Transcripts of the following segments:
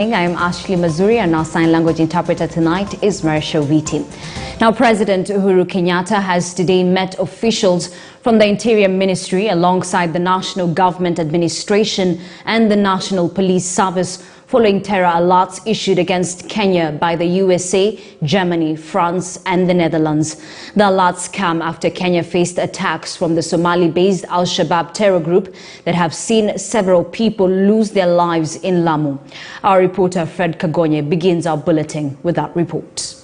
I am Ashley Mazuri, and our sign language interpreter tonight is Marisha Viti. Now, President Uhuru Kenyatta has today met officials from the Interior Ministry alongside the National Government Administration and the National Police Service following terror alerts issued against Kenya by the USA, Germany, France and the Netherlands. The alerts come after Kenya faced attacks from the Somali-based Al-Shabaab terror group that have seen several people lose their lives in Lamu. Our reporter Fred Kagonye begins our bulletin with that report.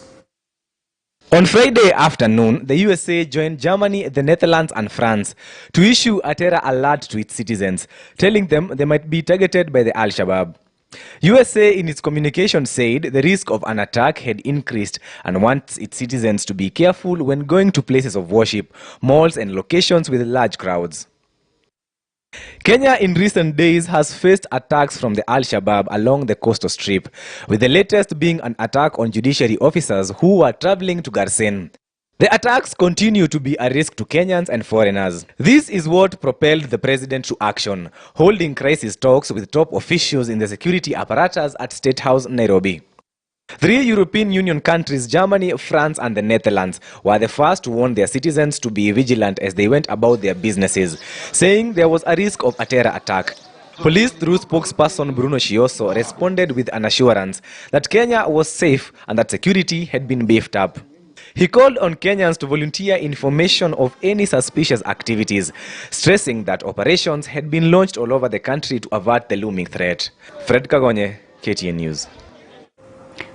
On Friday afternoon, the USA joined Germany, the Netherlands and France to issue a terror alert to its citizens, telling them they might be targeted by the Al-Shabaab. USA in its communication said the risk of an attack had increased and wants its citizens to be careful when going to places of worship, malls and locations with large crowds. Kenya in recent days has faced attacks from the Al-Shabaab along the coastal strip, with the latest being an attack on judiciary officers who were traveling to Garsen. The attacks continue to be a risk to Kenyans and foreigners. This is what propelled the president to action, holding crisis talks with top officials in the security apparatus at State House, Nairobi. 3 European Union countries, Germany, France and the Netherlands, were the first to warn their citizens to be vigilant as they went about their businesses, saying there was a risk of a terror attack. Police, through spokesperson Bruno Shioso, responded with an assurance that Kenya was safe and that security had been beefed up. He called on Kenyans to volunteer information of any suspicious activities, stressing that operations had been launched all over the country to avert the looming threat. Fred Kagonye, KTN News.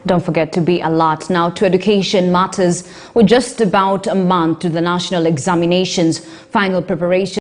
Don't forget to be alert now to education matters. With just about a month to the national examinations, final preparation